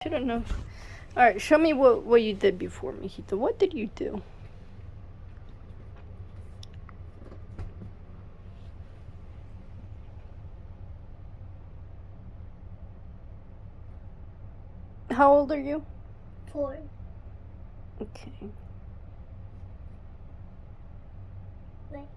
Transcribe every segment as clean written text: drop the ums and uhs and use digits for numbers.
I don't know. All right, show me what you did before, mijito. What did you do? How old are you? 4. Okay. Right.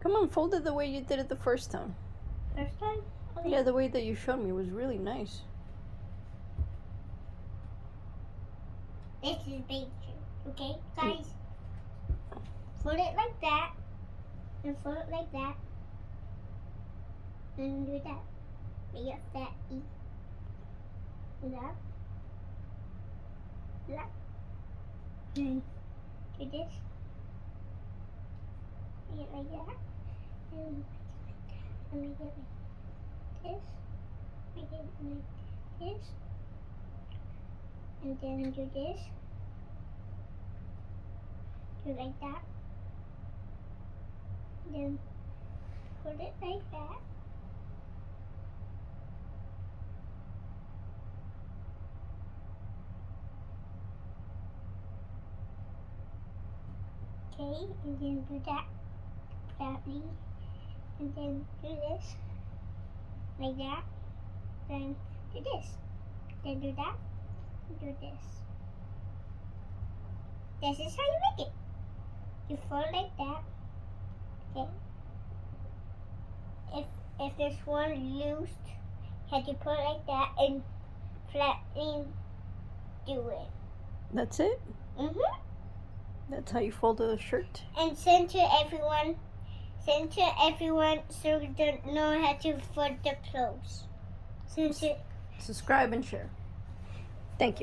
Come on, fold it the way you did it the first time. First time? Okay. Yeah, the way that you showed me was really nice. This is big. Okay, guys. Fold it like that. And fold it like that. And do that. Make it that E. Do that. Do that. And do this. Make it like that. And make it like this. Make it like this. And then do this. Do like that. Then put it like that. Okay, and then do that flatly. And then do this. Like that. Then do this. Then do that. Do this. This is how you make it. You fold like that. Okay. If there's one loose, you have to put it like that and flatly do it. That's it? Mhm. That's how you fold a shirt? And send to everyone. Send to everyone so they don't know how to fold the clothes. Send to Subscribe and share. Thank you.